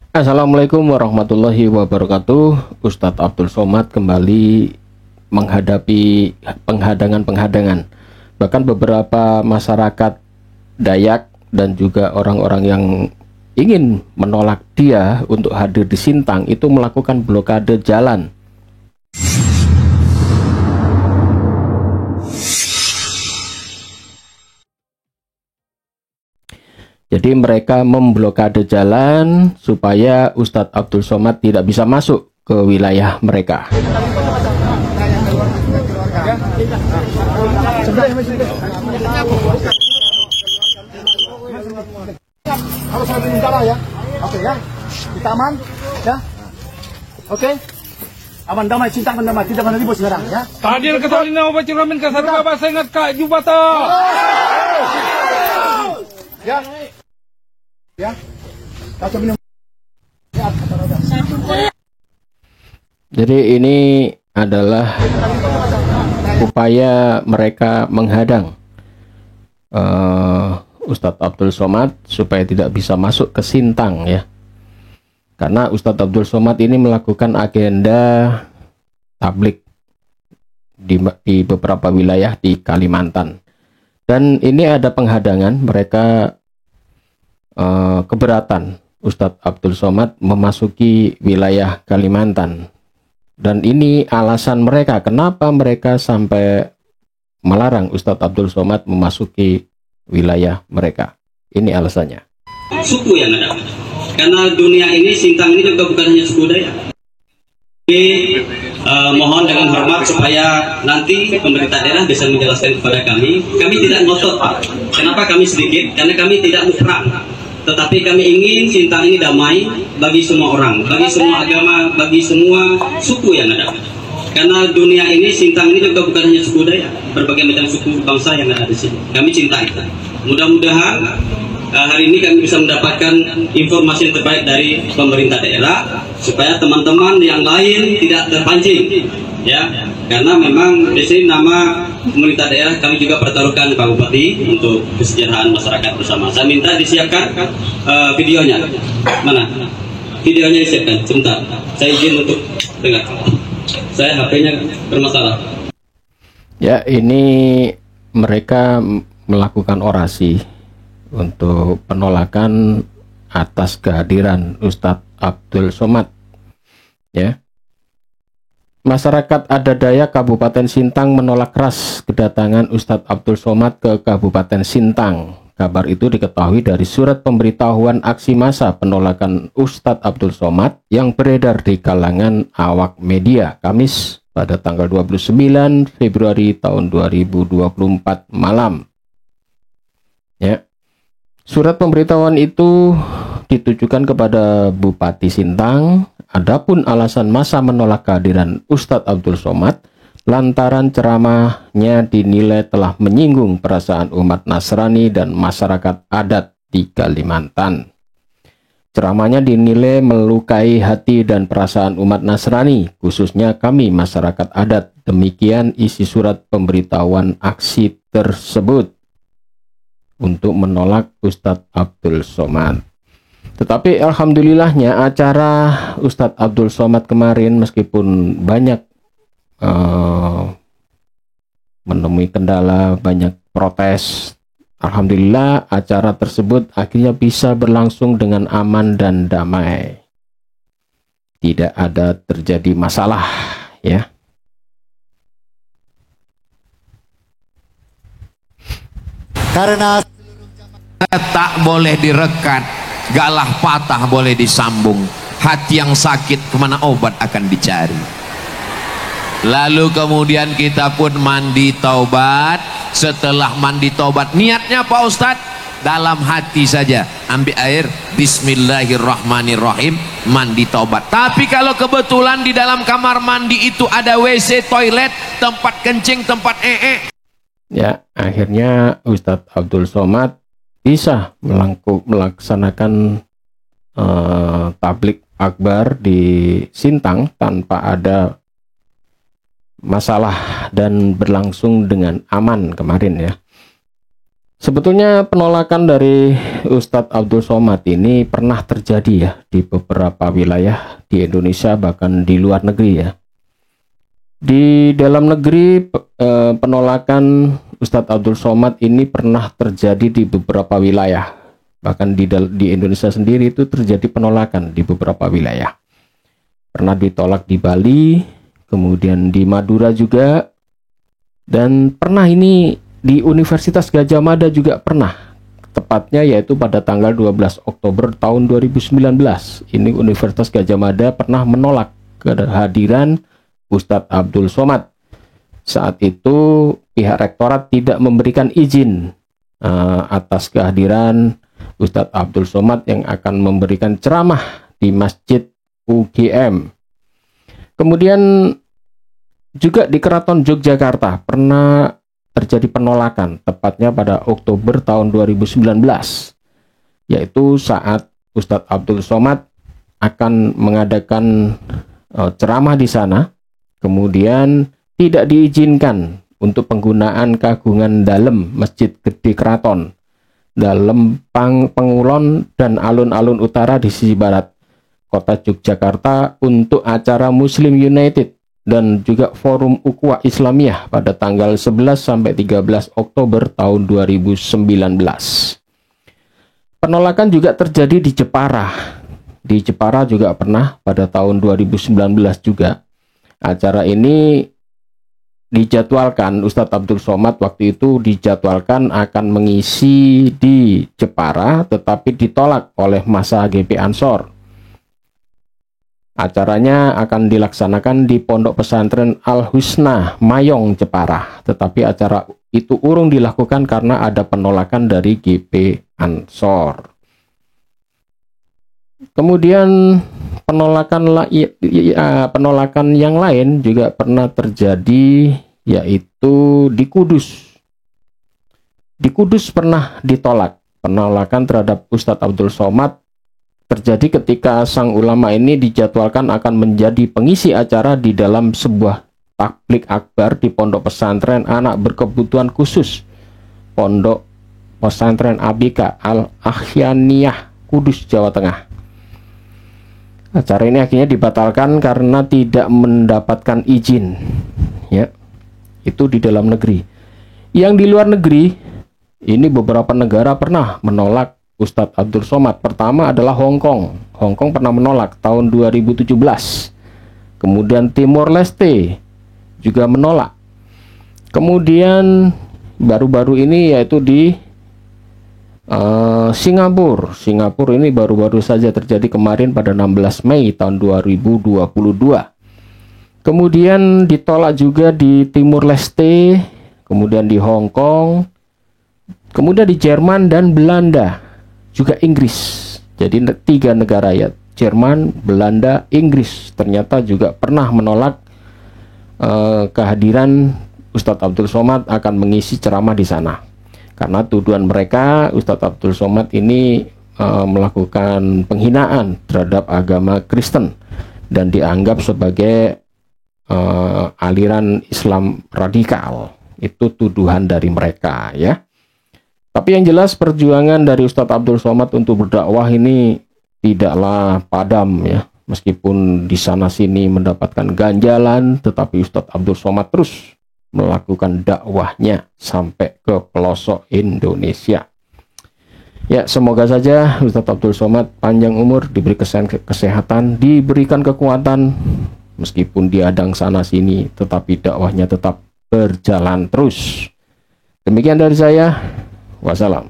Assalamualaikum warahmatullahi wabarakatuh. Ustadz Abdul Somad kembali menghadapi penghadangan-penghadangan. Bahkan beberapa masyarakat Dayak dan juga orang-orang yang ingin menolak dia untuk hadir di Sintang itu melakukan blokade jalan. Jadi mereka memblokade jalan supaya Ustadz Abdul Somad tidak bisa masuk ke wilayah mereka. Harus ada jalan ya. Oke ya. Kita aman ya. Oke. Aman damai, cinta aman damai, tidak ada ribut sekarang ya. Hadir ke Salina obat curamin ke sarga bahasa ingat Kak Jubata. Ya. Ya. Kacau minum. Jadi ini adalah upaya mereka menghadang Ustadz Abdul Somad supaya tidak bisa masuk ke Sintang ya. Karena Ustadz Abdul Somad ini melakukan agenda tablik di beberapa wilayah di Kalimantan. Dan ini ada penghadangan, mereka keberatan Ustadz Abdul Somad memasuki wilayah Kalimantan. Dan ini alasan mereka, kenapa mereka sampai melarang Ustadz Abdul Somad memasuki wilayah mereka. Ini alasannya. Suku yang ada. Karena dunia ini, Sintang ini juga bukan hanya suku Dayak. Mohon dengan hormat supaya nanti pemerintah daerah bisa menjelaskan kepada kami. Kami tidak ngotot, Pak. Kenapa kami sedikit? Karena kami tidak mau perang. Tetapi kami ingin Sintang ini damai bagi semua orang, bagi semua agama, bagi semua suku yang ada. Karena dunia ini, Sintang ini juga bukan hanya suku Dayak, berbagai macam suku bangsa yang ada di sini. Kami cinta itu. Mudah-mudahan hari ini kami bisa mendapatkan informasi yang terbaik dari pemerintah daerah supaya teman-teman yang lain tidak terpancing, ya. Karena memang di sini nama pemerintah daerah kami juga pertaruhkan Pak Bupati untuk kesejahteraan masyarakat bersama. Saya minta disiapkan videonya. Mana? Videonya disiapkan. Sebentar. Saya izin untuk dengar. Saya HP-nya bermasalah. Ya, ini mereka melakukan orasi untuk penolakan atas kehadiran Ustadz Abdul Somad. Ya. Masyarakat adat Dayak Kabupaten Sintang menolak keras kedatangan Ustadz Abdul Somad ke Kabupaten Sintang. Kabar itu diketahui dari surat pemberitahuan aksi massa penolakan Ustadz Abdul Somad yang beredar di kalangan awak media Kamis pada tanggal 29 Februari tahun 2024 malam. Ya. Surat pemberitahuan itu ditujukan kepada Bupati Sintang. Adapun alasan massa menolak kehadiran Ustadz Abdul Somad lantaran ceramahnya dinilai telah menyinggung perasaan umat Nasrani dan masyarakat adat di Kalimantan. Ceramahnya dinilai melukai hati dan perasaan umat Nasrani, khususnya kami masyarakat adat. Demikian isi surat pemberitahuan aksi tersebut untuk menolak Ustadz Abdul Somad. Tetapi alhamdulillahnya acara Ustadz Abdul Somad kemarin meskipun banyak menemui kendala, banyak protes, alhamdulillah acara tersebut akhirnya bisa berlangsung dengan aman dan damai. Tidak ada terjadi masalah, ya. Karena tak boleh direkat, galah patah boleh disambung. Hati yang sakit kemana obat akan dicari. Lalu kemudian kita pun mandi taubat. Setelah mandi taubat, niatnya Pak Ustadz dalam hati saja, ambil air, bismillahirrahmanirrahim, mandi taubat. Tapi kalau kebetulan di dalam kamar mandi itu ada WC, toilet, tempat kencing, tempat Ya, akhirnya Ustadz Abdul Somad bisa melaksanakan tablik akbar di Sintang tanpa ada masalah dan berlangsung dengan aman kemarin, ya. Sebetulnya penolakan dari Ustadz Abdul Somad ini pernah terjadi ya di beberapa wilayah di Indonesia, bahkan di luar negeri ya. Di dalam negeri penolakan Ustadz Abdul Somad ini pernah terjadi di beberapa wilayah. Bahkan di Indonesia sendiri itu terjadi penolakan di beberapa wilayah. Pernah ditolak di Bali, kemudian di Madura juga, dan pernah ini di Universitas Gadjah Mada juga pernah, tepatnya yaitu pada tanggal 12 Oktober tahun 2019. Ini Universitas Gadjah Mada pernah menolak kehadiran Ustadz Abdul Somad. Saat itu pihak rektorat tidak memberikan izin atas kehadiran Ustadz Abdul Somad yang akan memberikan ceramah di Masjid UGM. Kemudian juga di Keraton Yogyakarta pernah terjadi penolakan, tepatnya pada Oktober tahun 2019, yaitu saat Ustadz Abdul Somad akan mengadakan ceramah di sana, kemudian tidak diizinkan untuk penggunaan kagungan dalam Masjid Gede Keraton, dalam Pengulon dan alun-alun utara di sisi barat kota Yogyakarta untuk acara Muslim United dan juga Forum Ukhuwah Islamiyah pada tanggal 11 sampai 13 Oktober tahun 2019. Penolakan juga terjadi di Jepara. Di Jepara juga pernah pada tahun 2019 juga. Acara ini dijadwalkan, Ustadz Abdul Somad waktu itu dijadwalkan akan mengisi di Jepara, tetapi ditolak oleh massa GP Ansor. Acaranya akan dilaksanakan di Pondok Pesantren Al-Husna, Mayong, Jepara. Tetapi acara itu urung dilakukan karena ada penolakan dari GP Ansor. Kemudian penolakan yang lain juga pernah terjadi, yaitu di Kudus. Di Kudus pernah ditolak. Penolakan terhadap Ustadz Abdul Somad terjadi ketika sang ulama ini dijadwalkan akan menjadi pengisi acara di dalam sebuah tablik akbar di Pondok Pesantren Anak Berkebutuhan Khusus Pondok Pesantren ABK Al-Ahyaniyah, Kudus, Jawa Tengah. Acara ini akhirnya dibatalkan karena tidak mendapatkan izin, ya. Itu di dalam negeri. Yang di luar negeri, ini beberapa negara pernah menolak Ustadz Abdul Somad. Pertama adalah Hong Kong. Hong Kong pernah menolak tahun 2017. Kemudian Timor Leste juga menolak. Kemudian baru-baru ini yaitu di Singapura. Singapura ini baru-baru saja terjadi kemarin pada 16 Mei tahun 2022. Kemudian ditolak juga di Timor Leste, kemudian di Hong Kong, kemudian di Jerman dan Belanda, juga Inggris. Jadi 3 negara ya, Jerman, Belanda, Inggris ternyata juga pernah menolak kehadiran Ustadz Abdul Somad akan mengisi ceramah di sana. Karena tuduhan mereka Ustadz Abdul Somad ini melakukan penghinaan terhadap agama Kristen dan dianggap sebagai aliran Islam radikal. Itu tuduhan dari mereka ya. Tapi yang jelas perjuangan dari Ustadz Abdul Somad untuk berdakwah ini tidaklah padam ya. Meskipun di sana sini mendapatkan ganjalan, tetapi Ustadz Abdul Somad terus melakukan dakwahnya sampai ke pelosok Indonesia. Ya, semoga saja Ustadz Abdul Somad panjang umur, diberi kesehatan, diberikan kekuatan, meskipun diadang sana sini, tetapi dakwahnya tetap berjalan terus. Demikian dari saya. Wassalam.